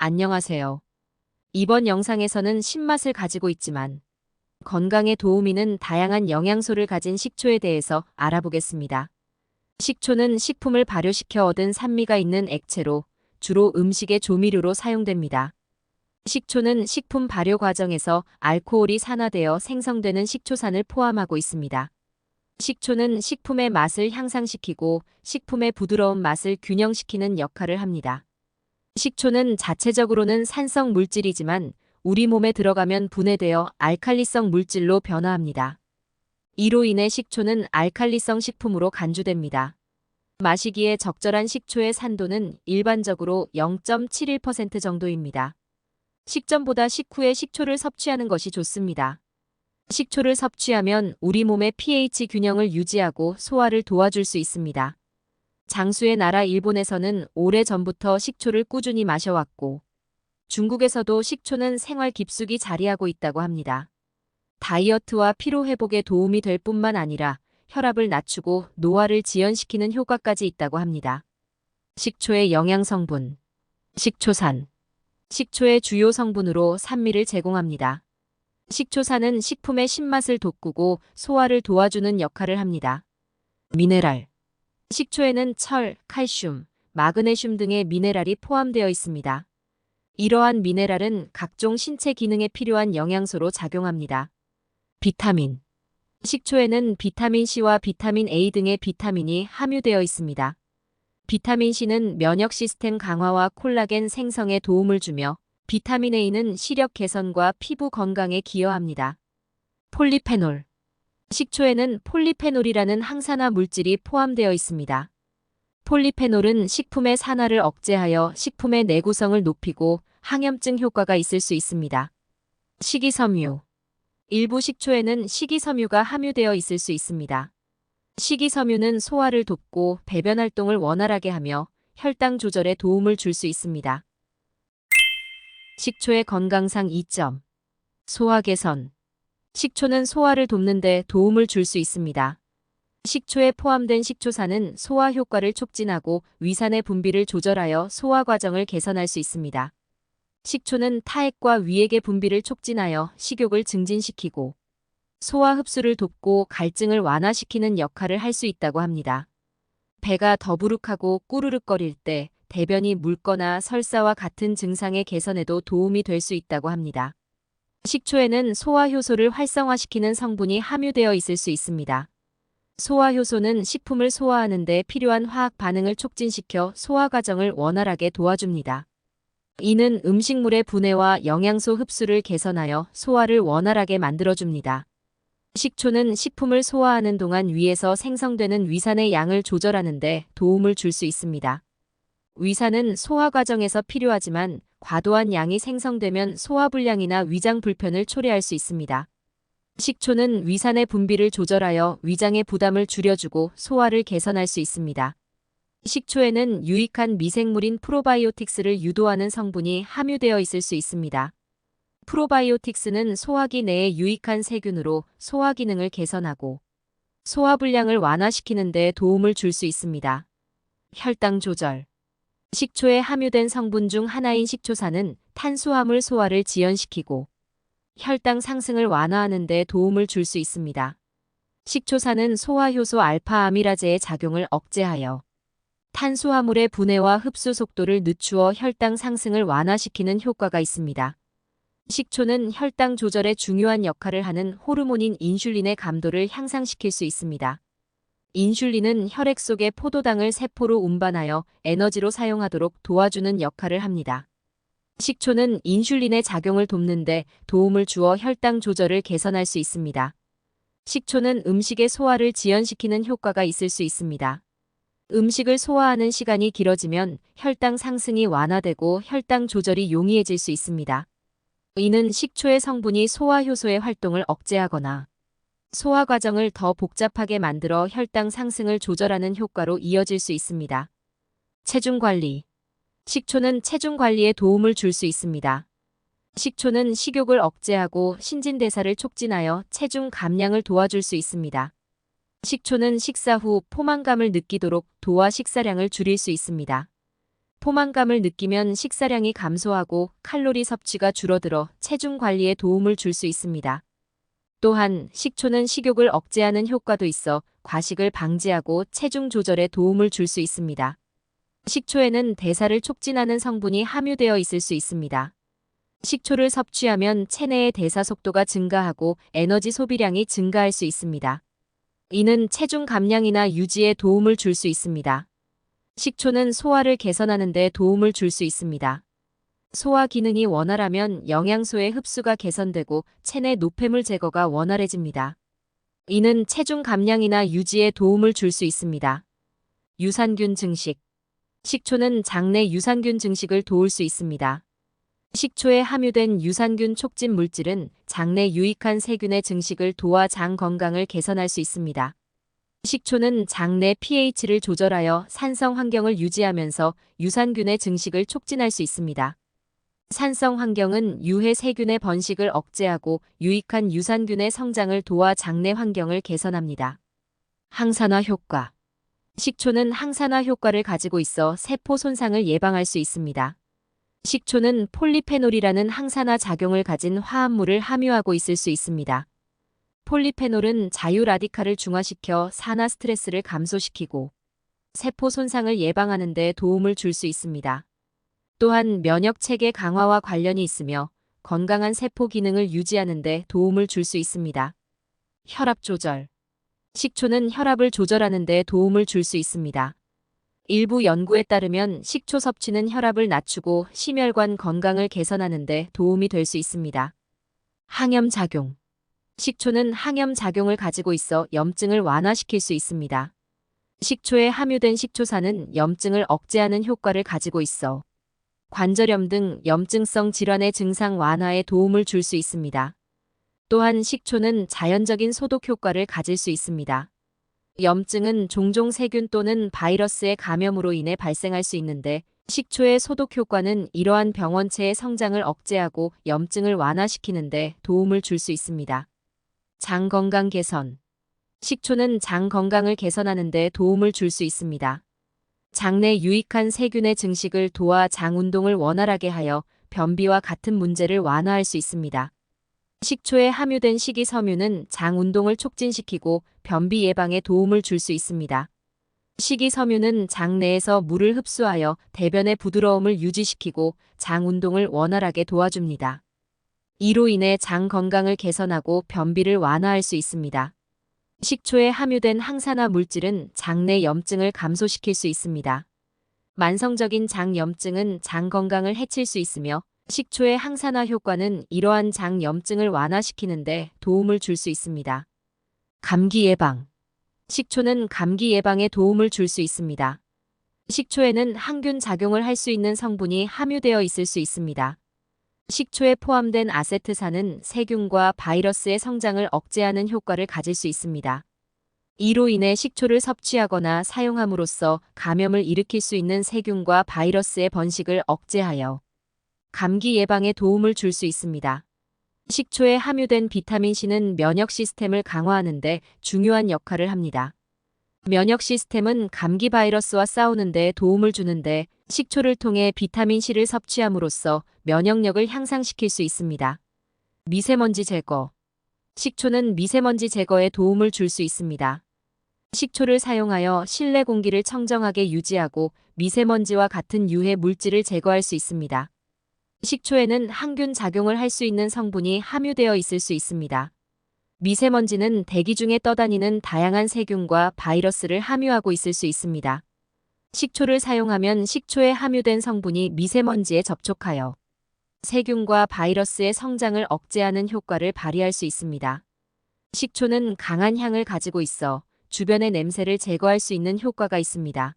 안녕하세요. 이번 영상에서는 신맛을 가지고 있지만 건강에 도움이 되는 다양한 영양소를 가진 식초에 대해서 알아보겠습니다. 식초는 식품을 발효시켜 얻은 산미가 있는 액체로 주로 음식의 조미료로 사용됩니다. 식초는 식품 발효 과정에서 알코올이 산화되어 생성되는 식초산을 포함하고 있습니다. 식초는 식품의 맛을 향상시키고 식품의 부드러운 맛을 균형시키는 역할을 합니다. 식초는 자체적으로는 산성 물질이지만 우리 몸에 들어가면 분해되어 알칼리성 물질로 변화합니다. 이로 인해 식초는 알칼리성 식품으로 간주됩니다. 마시기에 적절한 식초의 산도는 일반적으로 0.71% 정도입니다. 식전보다 식후에 식초를 섭취하는 것이 좋습니다. 식초를 섭취하면 우리 몸의 pH 균형을 유지하고 소화를 도와줄 수 있습니다. 장수의 나라 일본에서는 오래전부터 식초를 꾸준히 마셔왔고 중국에서도 식초는 생활 깊숙이 자리하고 있다고 합니다. 다이어트와 피로 회복에 도움이 될 뿐만 아니라 혈압을 낮추고 노화를 지연시키는 효과까지 있다고 합니다. 식초의 영양 성분. 식초산. 식초의 주요 성분으로 산미를 제공합니다. 식초산은 식품의 신맛을 돋구고 소화를 도와주는 역할을 합니다. 미네랄. 식초에는 철, 칼슘, 마그네슘 등의 미네랄이 포함되어 있습니다. 이러한 미네랄은 각종 신체 기능에 필요한 영양소로 작용합니다. 비타민. 식초에는 비타민 C와 비타민 A 등의 비타민이 함유되어 있습니다. 비타민 C는 면역 시스템 강화와 콜라겐 생성에 도움을 주며 비타민 A는 시력 개선과 피부 건강에 기여합니다. 폴리페놀. 식초에는 폴리페놀이라는 항산화 물질이 포함되어 있습니다. 폴리페놀은 식품의 산화를 억제하여 식품의 내구성을 높이고 항염증 효과가 있을 수 있습니다. 식이섬유. 일부 식초에는 식이섬유가 함유되어 있을 수 있습니다. 식이섬유는 소화를 돕고 배변 활동을 원활하게 하며 혈당 조절에 도움을 줄 수 있습니다. 식초의 건강상 이점. 소화 개선. 식초는 소화를 돕는 데 도움을 줄 수 있습니다. 식초에 포함된 식초산은 소화 효과를 촉진하고 위산의 분비를 조절하여 소화 과정을 개선할 수 있습니다. 식초는 타액과 위액의 분비를 촉진하여 식욕을 증진시키고 소화 흡수를 돕고 갈증을 완화시키는 역할을 할 수 있다고 합니다. 배가 더부룩하고 꾸르륵거릴 때 대변이 묽거나 설사와 같은 증상의 개선에도 도움이 될 수 있다고 합니다. 식초에는 소화효소를 활성화시키는 성분이 함유되어 있을 수 있습니다. 소화효소는 식품을 소화하는 데 필요한 화학 반응을 촉진시켜 소화 과정을 원활하게 도와줍니다. 이는 음식물의 분해와 영양소 흡수를 개선하여 소화를 원활하게 만들어줍니다. 식초는 식품을 소화하는 동안 위에서 생성되는 위산의 양을 조절하는 데 도움을 줄 수 있습니다. 위산은 소화 과정에서 필요하지만 과도한 양이 생성되면 소화불량이나 위장 불편을 초래할 수 있습니다. 식초는 위산의 분비를 조절하여 위장의 부담을 줄여주고 소화를 개선할 수 있습니다. 식초에는 유익한 미생물인 프로바이오틱스를 유도하는 성분이 함유되어 있을 수 있습니다. 프로바이오틱스는 소화기 내의 유익한 세균으로 소화 기능을 개선하고 소화불량을 완화시키는 데 도움을 줄 수 있습니다. 혈당 조절. 식초에 함유된 성분 중 하나인 식초산은 탄수화물 소화를 지연시키고 혈당 상승을 완화하는 데 도움을 줄 수 있습니다. 식초산은 소화효소 알파아밀라제의 작용을 억제하여 탄수화물의 분해와 흡수 속도를 늦추어 혈당 상승을 완화시키는 효과가 있습니다. 식초는 혈당 조절에 중요한 역할을 하는 호르몬인 인슐린의 감도를 향상시킬 수 있습니다. 인슐린은 혈액 속의 포도당을 세포로 운반하여 에너지로 사용하도록 도와주는 역할을 합니다. 식초는 인슐린의 작용을 돕는 데 도움을 주어 혈당 조절을 개선할 수 있습니다. 식초는 음식의 소화를 지연시키는 효과가 있을 수 있습니다. 음식을 소화하는 시간이 길어지면 혈당 상승이 완화되고 혈당 조절이 용이해질 수 있습니다. 이는 식초의 성분이 소화효소의 활동을 억제하거나 소화 과정을 더 복잡하게 만들어 혈당 상승을 조절하는 효과로 이어질 수 있습니다. 체중 관리. 식초는 체중 관리에 도움을 줄 수 있습니다. 식초는 식욕을 억제하고 신진대사를 촉진하여 체중 감량을 도와줄 수 있습니다. 식초는 식사 후 포만감을 느끼도록 도와 식사량을 줄일 수 있습니다. 포만감을 느끼면 식사량이 감소하고 칼로리 섭취가 줄어들어 체중 관리에 도움을 줄 수 있습니다. 또한 식초는 식욕을 억제하는 효과도 있어 과식을 방지하고 체중 조절에 도움을 줄 수 있습니다. 식초에는 대사를 촉진하는 성분이 함유되어 있을 수 있습니다. 식초를 섭취하면 체내의 대사 속도가 증가하고 에너지 소비량이 증가할 수 있습니다. 이는 체중 감량이나 유지에 도움을 줄 수 있습니다. 식초는 소화를 개선하는 데 도움을 줄 수 있습니다. 소화 기능이 원활하면 영양소의 흡수가 개선되고 체내 노폐물 제거가 원활해집니다. 이는 체중 감량이나 유지에 도움을 줄 수 있습니다. 유산균 증식. 식초는 장내 유산균 증식을 도울 수 있습니다. 식초에 함유된 유산균 촉진 물질은 장내 유익한 세균의 증식을 도와 장 건강을 개선할 수 있습니다. 식초는 장내 pH를 조절하여 산성 환경을 유지하면서 유산균의 증식을 촉진할 수 있습니다. 산성 환경은 유해 세균의 번식을 억제하고 유익한 유산균의 성장을 도와 장내 환경을 개선합니다. 항산화 효과. 식초는 항산화 효과를 가지고 있어 세포 손상을 예방할 수 있습니다. 식초는 폴리페놀이라는 항산화 작용을 가진 화합물을 함유하고 있을 수 있습니다. 폴리페놀은 자유 라디칼을 중화시켜 산화 스트레스를 감소시키고 세포 손상을 예방하는 데 도움을 줄 수 있습니다. 또한 면역 체계 강화와 관련이 있으며 건강한 세포 기능을 유지하는 데 도움을 줄 수 있습니다. 혈압 조절. 식초는 혈압을 조절하는 데 도움을 줄 수 있습니다. 일부 연구에 따르면 식초 섭취는 혈압을 낮추고 심혈관 건강을 개선하는 데 도움이 될 수 있습니다. 항염 작용. 식초는 항염 작용을 가지고 있어 염증을 완화시킬 수 있습니다. 식초에 함유된 식초산은 염증을 억제하는 효과를 가지고 있어 관절염 등 염증성 질환의 증상 완화에 도움을 줄 수 있습니다. 또한 식초는 자연적인 소독 효과를 가질 수 있습니다. 염증은 종종 세균 또는 바이러스의 감염으로 인해 발생할 수 있는데 식초의 소독 효과는 이러한 병원체의 성장을 억제하고 염증을 완화시키는 데 도움을 줄 수 있습니다. 장 건강 개선. 식초는 장 건강을 개선하는 데 도움을 줄 수 있습니다. 장내 유익한 세균의 증식을 도와 장 운동을 원활하게 하여 변비와 같은 문제를 완화할 수 있습니다. 식초에 함유된 식이섬유는 장 운동을 촉진시키고 변비 예방에 도움을 줄 수 있습니다. 식이섬유는 장 내에서 물을 흡수하여 대변의 부드러움을 유지시키고 장 운동을 원활하게 도와줍니다. 이로 인해 장 건강을 개선하고 변비를 완화할 수 있습니다. 식초에 함유된 항산화 물질은 장내 염증을 감소시킬 수 있습니다. 만성적인 장 염증은 장 건강을 해칠 수 있으며 식초의 항산화 효과는 이러한 장 염증을 완화시키는 데 도움을 줄 수 있습니다. 감기 예방. 식초는 감기 예방에 도움을 줄 수 있습니다. 식초에는 항균 작용을 할 수 있는 성분이 함유되어 있을 수 있습니다. 식초에 포함된 아세트산은 세균과 바이러스의 성장을 억제하는 효과를 가질 수 있습니다. 이로 인해 식초를 섭취하거나 사용함으로써 감염을 일으킬 수 있는 세균과 바이러스의 번식을 억제하여 감기 예방에 도움을 줄 수 있습니다. 식초에 함유된 비타민C는 면역 시스템을 강화하는 데 중요한 역할을 합니다. 면역 시스템은 감기 바이러스와 싸우는 데 도움을 주는데 식초를 통해 비타민C를 섭취함으로써 면역력을 향상시킬 수 있습니다. 미세먼지 제거. 식초는 미세먼지 제거에 도움을 줄 수 있습니다. 식초를 사용하여 실내 공기를 청정하게 유지하고 미세먼지와 같은 유해 물질을 제거할 수 있습니다. 식초에는 항균 작용을 할 수 있는 성분이 함유되어 있을 수 있습니다. 미세먼지는 대기 중에 떠다니는 다양한 세균과 바이러스를 함유하고 있을 수 있습니다. 식초를 사용하면 식초에 함유된 성분이 미세먼지에 접촉하여 세균과 바이러스의 성장을 억제하는 효과를 발휘할 수 있습니다. 식초는 강한 향을 가지고 있어 주변의 냄새를 제거할 수 있는 효과가 있습니다.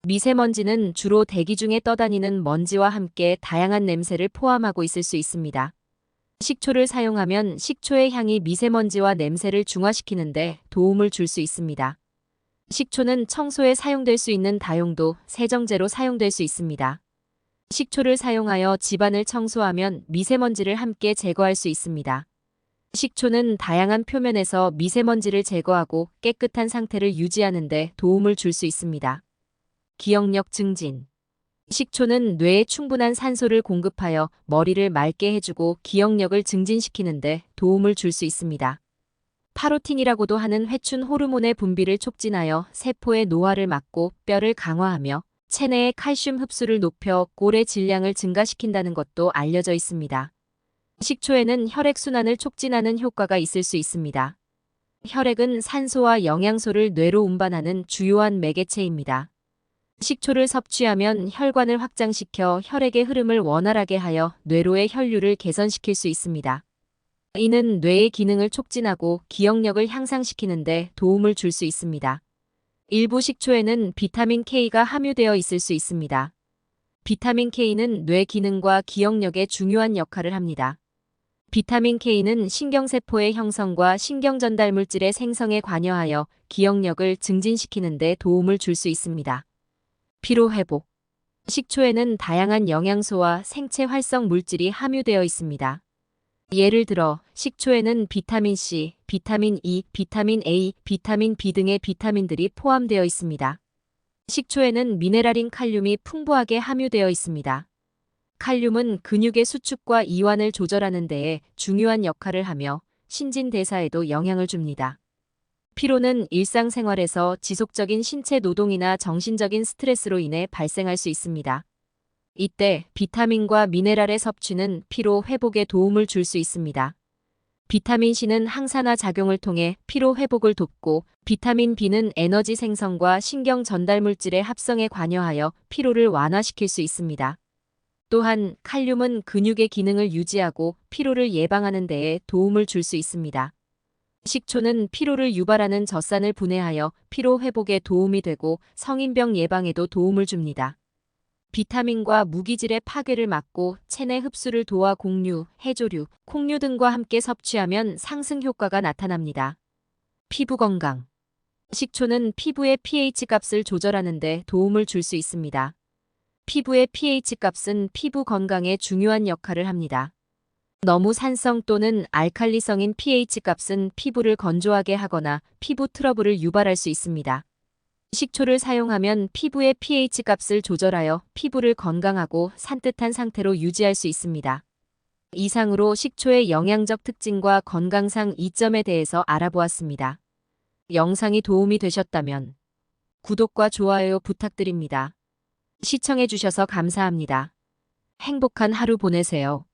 미세먼지는 주로 대기 중에 떠다니는 먼지와 함께 다양한 냄새를 포함하고 있을 수 있습니다. 식초를 사용하면 식초의 향이 미세먼지와 냄새를 중화시키는데 도움을 줄 수 있습니다. 식초는 청소에 사용될 수 있는 다용도 세정제로 사용될 수 있습니다. 식초를 사용하여 집안을 청소하면 미세먼지를 함께 제거할 수 있습니다. 식초는 다양한 표면에서 미세먼지를 제거하고 깨끗한 상태를 유지하는 데 도움을 줄 수 있습니다. 기억력 증진. 식초는 뇌에 충분한 산소를 공급하여 머리를 맑게 해주고 기억력을 증진시키는데 도움을 줄 수 있습니다. 파로틴이라고도 하는 회춘 호르몬의 분비를 촉진하여 세포의 노화를 막고 뼈를 강화하며 체내의 칼슘 흡수를 높여 골의 질량을 증가시킨다는 것도 알려져 있습니다. 식초에는 혈액순환을 촉진하는 효과가 있을 수 있습니다. 혈액은 산소와 영양소를 뇌로 운반하는 주요한 매개체입니다. 식초를 섭취하면 혈관을 확장시켜 혈액의 흐름을 원활하게 하여 뇌로의 혈류를 개선시킬 수 있습니다. 이는 뇌의 기능을 촉진하고 기억력을 향상시키는 데 도움을 줄 수 있습니다. 일부 식초에는 비타민 K가 함유되어 있을 수 있습니다. 비타민 K는 뇌 기능과 기억력에 중요한 역할을 합니다. 비타민 K는 신경세포의 형성과 신경전달 물질의 생성에 관여하여 기억력을 증진시키는 데 도움을 줄 수 있습니다. 피로회복. 식초에는 다양한 영양소와 생체 활성 물질이 함유되어 있습니다. 예를 들어 식초에는 비타민 C, 비타민 E, 비타민 A, 비타민 B 등의 비타민들이 포함되어 있습니다. 식초에는 미네랄인 칼륨이 풍부하게 함유되어 있습니다. 칼륨은 근육의 수축과 이완을 조절하는 데에 중요한 역할을 하며 신진대사에도 영향을 줍니다. 피로는 일상생활에서 지속적인 신체 노동이나 정신적인 스트레스로 인해 발생할 수 있습니다. 이때 비타민과 미네랄의 섭취는 피로 회복에 도움을 줄 수 있습니다. 비타민 C는 항산화 작용을 통해 피로 회복을 돕고 비타민 B는 에너지 생성과 신경 전달 물질의 합성에 관여하여 피로를 완화시킬 수 있습니다. 또한 칼륨은 근육의 기능을 유지하고 피로를 예방하는 데에 도움을 줄 수 있습니다. 식초는 피로를 유발하는 젖산을 분해하여 피로 회복에 도움이 되고 성인병 예방에도 도움을 줍니다. 비타민과 무기질의 파괴를 막고 체내 흡수를 도와 곡류, 해조류, 콩류 등과 함께 섭취하면 상승 효과가 나타납니다. 피부 건강. 식초는 피부의 pH 값을 조절하는 데 도움을 줄 수 있습니다. 피부의 pH 값은 피부 건강에 중요한 역할을 합니다. 너무 산성 또는 알칼리성인 pH 값은 피부를 건조하게 하거나 피부 트러블을 유발할 수 있습니다. 식초를 사용하면 피부의 pH 값을 조절하여 피부를 건강하고 산뜻한 상태로 유지할 수 있습니다. 이상으로 식초의 영양적 특징과 건강상 이점에 대해서 알아보았습니다. 영상이 도움이 되셨다면 구독과 좋아요 부탁드립니다. 시청해주셔서 감사합니다. 행복한 하루 보내세요.